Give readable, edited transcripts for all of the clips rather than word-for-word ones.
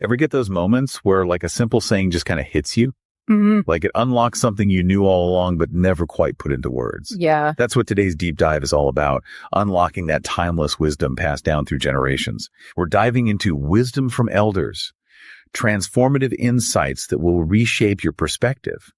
Ever get those moments where like a simple saying just kind of hits you? Mm-hmm. Like it unlocks something you knew all along, but never quite put into words. Yeah. That's what today's deep dive is all about, unlocking that timeless wisdom passed down through generations. We're diving into wisdom from elders, transformative insights that will reshape your perspective.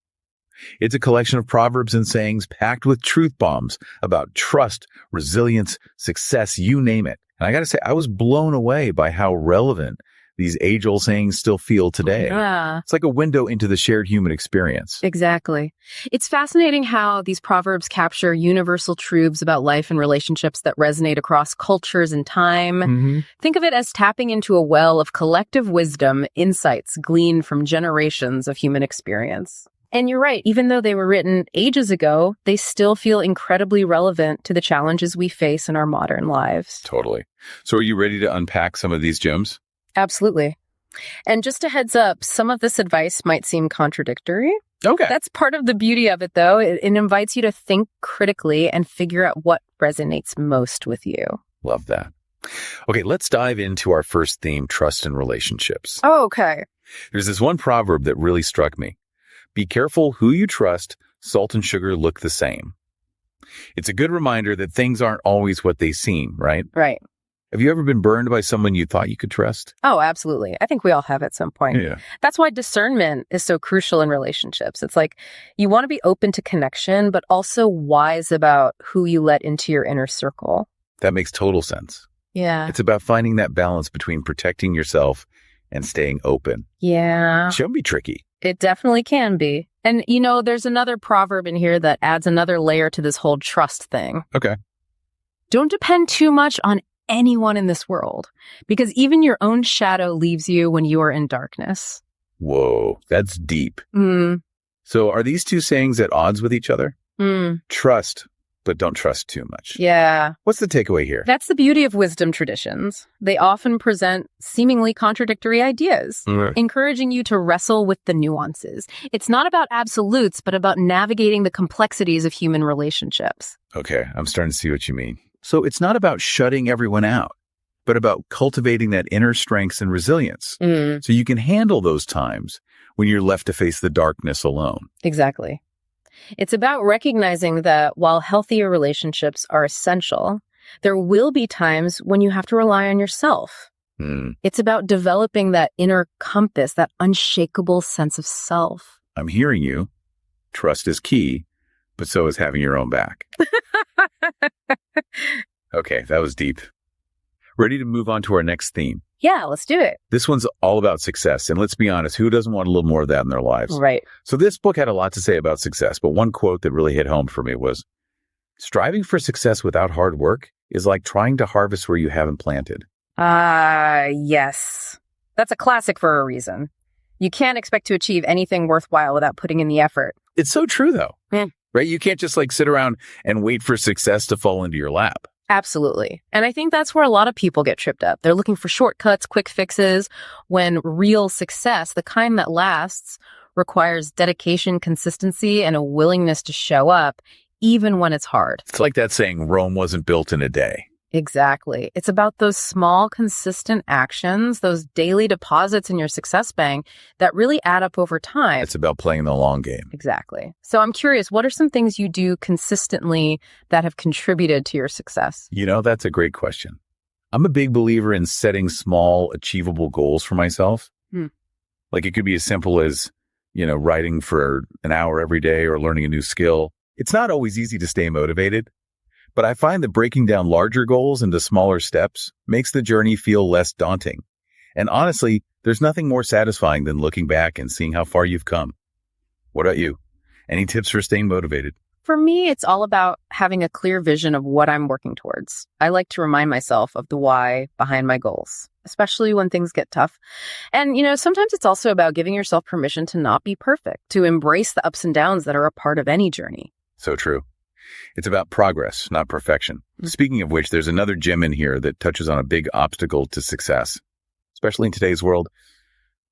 It's a collection of proverbs and sayings packed with truth bombs about trust, resilience, success, you name it. And I got to say, I was blown away by how relevant these age-old sayings still feel today. Yeah. It's like a window into the shared human experience. Exactly. It's fascinating how these proverbs capture universal truths about life and relationships that resonate across cultures and time. Mm-hmm. Think of it as tapping into a well of collective wisdom, insights gleaned from generations of human experience. And you're right, even though they were written ages ago, they still feel incredibly relevant to the challenges we face in our modern lives. Totally. So are you ready to unpack some of these gems? Absolutely. And just a heads up, some of this advice might seem contradictory. Okay. That's part of the beauty of it, though. It invites you to think critically and figure out what resonates most with you. Love that. Okay, let's dive into our first theme, trust and relationships. Oh, okay. There's this one proverb that really struck me. Be careful who you trust. Salt and sugar look the same. It's a good reminder that things aren't always what they seem, right? Right. Have you ever been burned by someone you thought you could trust? Oh, absolutely. I think we all have at some point. Yeah. That's why discernment is so crucial in relationships. It's like you want to be open to connection, but also wise about who you let into your inner circle. That makes total sense. Yeah. It's about finding that balance between protecting yourself and staying open. Yeah. It can be tricky. It definitely can be. And, there's another proverb in here that adds another layer to this whole trust thing. Okay. Don't depend too much on anyone in this world, because even your own shadow leaves you when you are in darkness. Whoa, that's deep. Mm. So are these two sayings at odds with each other? Mm. Trust, but don't trust too much. Yeah. What's the takeaway here? That's the beauty of wisdom traditions. They often present seemingly contradictory ideas, encouraging you to wrestle with the nuances. It's not about absolutes, but about navigating the complexities of human relationships. Okay, I'm starting to see what you mean. So it's not about shutting everyone out, but about cultivating that inner strength and resilience. Mm. So you can handle those times when you're left to face the darkness alone. Exactly. It's about recognizing that while healthier relationships are essential, there will be times when you have to rely on yourself. Mm. It's about developing that inner compass, that unshakable sense of self. I'm hearing you. Trust is key, but so is having your own back. Okay, that was deep. Ready to move on to our next theme? Yeah, let's do it. This one's all about success. And let's be honest, who doesn't want a little more of that in their lives? Right. So this book had a lot to say about success, but one quote that really hit home for me was, striving for success without hard work is like trying to harvest where you haven't planted. Yes. That's a classic for a reason. You can't expect to achieve anything worthwhile without putting in the effort. It's so true, though. Yeah. Right? You can't just sit around and wait for success to fall into your lap. Absolutely. And I think that's where a lot of people get tripped up. They're looking for shortcuts, quick fixes, when real success, the kind that lasts, requires dedication, consistency, and a willingness to show up, even when it's hard. It's like that saying, Rome wasn't built in a day. Exactly. It's about those small, consistent actions, those daily deposits in your success bank that really add up over time. It's about playing the long game. Exactly. So I'm curious, what are some things you do consistently that have contributed to your success? That's a great question. I'm a big believer in setting small, achievable goals for myself. Like it could be as simple as, writing for an hour every day or learning a new skill. It's not always easy to stay motivated. But I find that breaking down larger goals into smaller steps makes the journey feel less daunting. And honestly, there's nothing more satisfying than looking back and seeing how far you've come. What about you? Any tips for staying motivated? For me, it's all about having a clear vision of what I'm working towards. I like to remind myself of the why behind my goals, especially when things get tough. And, sometimes it's also about giving yourself permission to not be perfect, to embrace the ups and downs that are a part of any journey. So true. It's about progress, not perfection. Speaking of which, there's another gem in here that touches on a big obstacle to success, especially in today's world.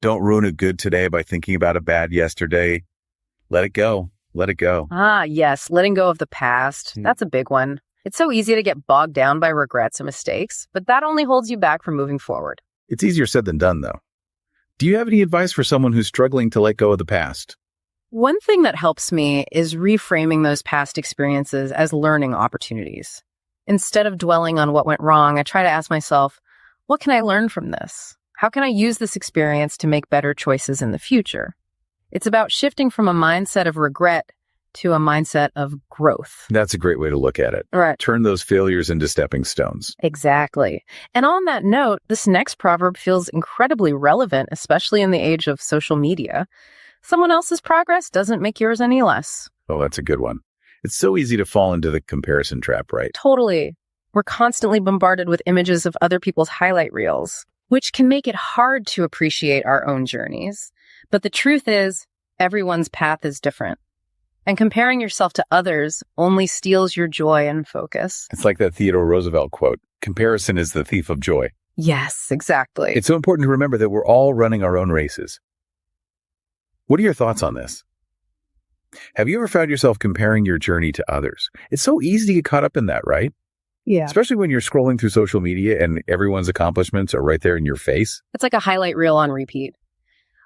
Don't ruin a good today by thinking about a bad yesterday. Let it go. Let it go. Yes. Letting go of the past. That's a big one. It's so easy to get bogged down by regrets and mistakes, but that only holds you back from moving forward. It's easier said than done, though. Do you have any advice for someone who's struggling to let go of the past? One thing that helps me is reframing those past experiences as learning opportunities. Instead of dwelling on what went wrong, I try to ask myself, what can I learn from this? How can I use this experience to make better choices in the future? It's about shifting from a mindset of regret to a mindset of growth. That's a great way to look at it. Right. Turn those failures into stepping stones. Exactly. And on that note, this next proverb feels incredibly relevant, especially in the age of social media. Someone else's progress doesn't make yours any less. Oh, that's a good one. It's so easy to fall into the comparison trap, right? Totally. We're constantly bombarded with images of other people's highlight reels, which can make it hard to appreciate our own journeys. But the truth is, everyone's path is different. And comparing yourself to others only steals your joy and focus. It's like that Theodore Roosevelt quote, comparison is the thief of joy. Yes, exactly. It's so important to remember that we're all running our own races. What are your thoughts on this? Have you ever found yourself comparing your journey to others? It's so easy to get caught up in that, right? Yeah. Especially when you're scrolling through social media and everyone's accomplishments are right there in your face. It's like a highlight reel on repeat.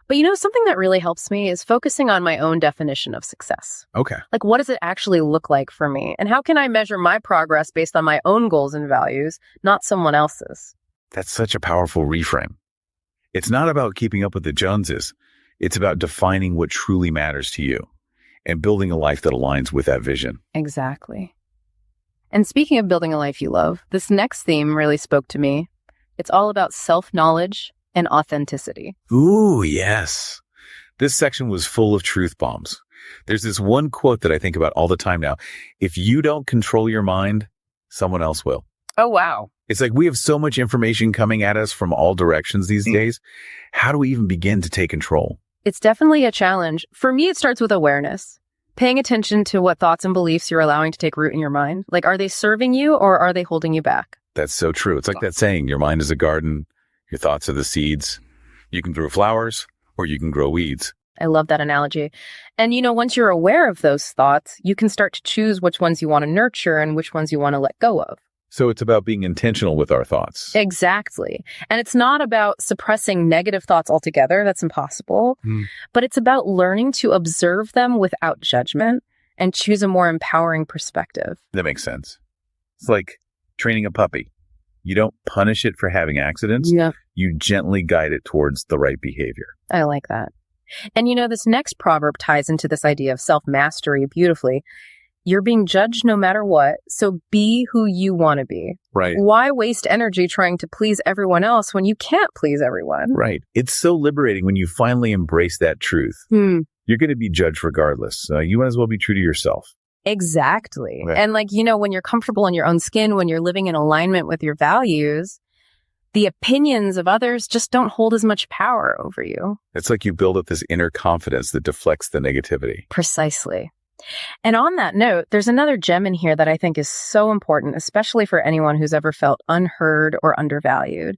But something that really helps me is focusing on my own definition of success. Okay. Like, what does it actually look like for me? And how can I measure my progress based on my own goals and values, not someone else's? That's such a powerful reframe. It's not about keeping up with the Joneses. It's about defining what truly matters to you and building a life that aligns with that vision. Exactly. And speaking of building a life you love, this next theme really spoke to me. It's all about self-knowledge and authenticity. Ooh, yes. This section was full of truth bombs. There's this one quote that I think about all the time now. If you don't control your mind, someone else will. Oh, wow. It's like we have so much information coming at us from all directions these days. How do we even begin to take control? It's definitely a challenge. For me, it starts with awareness. Paying attention to what thoughts and beliefs you're allowing to take root in your mind. Like, are they serving you or are they holding you back? That's so true. It's like that saying, your mind is a garden, your thoughts are the seeds. You can grow flowers or you can grow weeds. I love that analogy. And once you're aware of those thoughts, you can start to choose which ones you want to nurture and which ones you want to let go of. So it's about being intentional with our thoughts. Exactly. And it's not about suppressing negative thoughts altogether. That's impossible. But it's about learning to observe them without judgment and choose a more empowering perspective. That makes sense. It's like training a puppy. You don't punish it for having accidents. Yeah. You gently guide it towards the right behavior. I like that. And this next proverb ties into this idea of self-mastery beautifully. You're being judged no matter what, so be who you want to be. Right. Why waste energy trying to please everyone else when you can't please everyone? Right. It's so liberating when you finally embrace that truth. You're going to be judged regardless. You might as well be true to yourself. Exactly. Right. And when you're comfortable in your own skin, when you're living in alignment with your values, the opinions of others just don't hold as much power over you. It's like you build up this inner confidence that deflects the negativity. Precisely. And on that note, there's another gem in here that I think is so important, especially for anyone who's ever felt unheard or undervalued.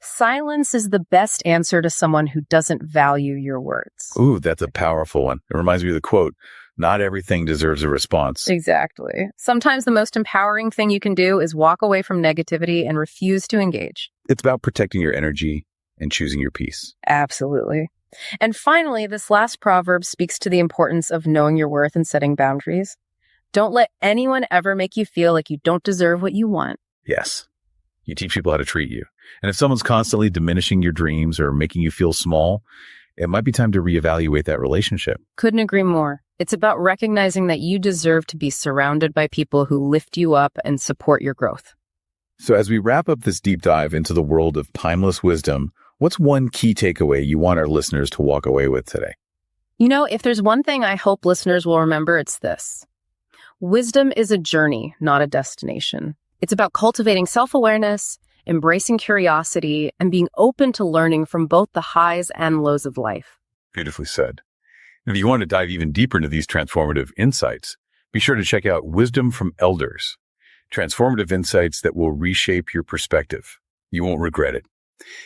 Silence is the best answer to someone who doesn't value your words. Ooh, that's a powerful one. It reminds me of the quote, not everything deserves a response. Exactly. Sometimes the most empowering thing you can do is walk away from negativity and refuse to engage. It's about protecting your energy and choosing your peace. Absolutely. And finally, this last proverb speaks to the importance of knowing your worth and setting boundaries. Don't let anyone ever make you feel like you don't deserve what you want. Yes. You teach people how to treat you. And if someone's constantly diminishing your dreams or making you feel small, it might be time to reevaluate that relationship. Couldn't agree more. It's about recognizing that you deserve to be surrounded by people who lift you up and support your growth. So as we wrap up this deep dive into the world of timeless wisdom, what's one key takeaway you want our listeners to walk away with today? If there's one thing I hope listeners will remember, it's this. Wisdom is a journey, not a destination. It's about cultivating self-awareness, embracing curiosity, and being open to learning from both the highs and lows of life. Beautifully said. If you want to dive even deeper into these transformative insights, be sure to check out Wisdom from Elders, transformative insights that will reshape your perspective. You won't regret it.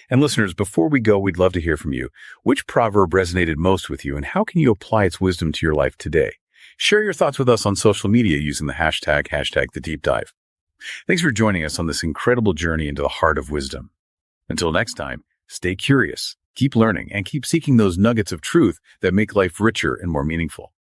And listeners, before we go, we'd love to hear from you. Which proverb resonated most with you, and how can you apply its wisdom to your life today? Share your thoughts with us on social media using the hashtag #TheDeepDive. Thanks for joining us on this incredible journey into the heart of wisdom. Until next time, stay curious, Keep learning and keep seeking those nuggets of truth that make life richer and more meaningful.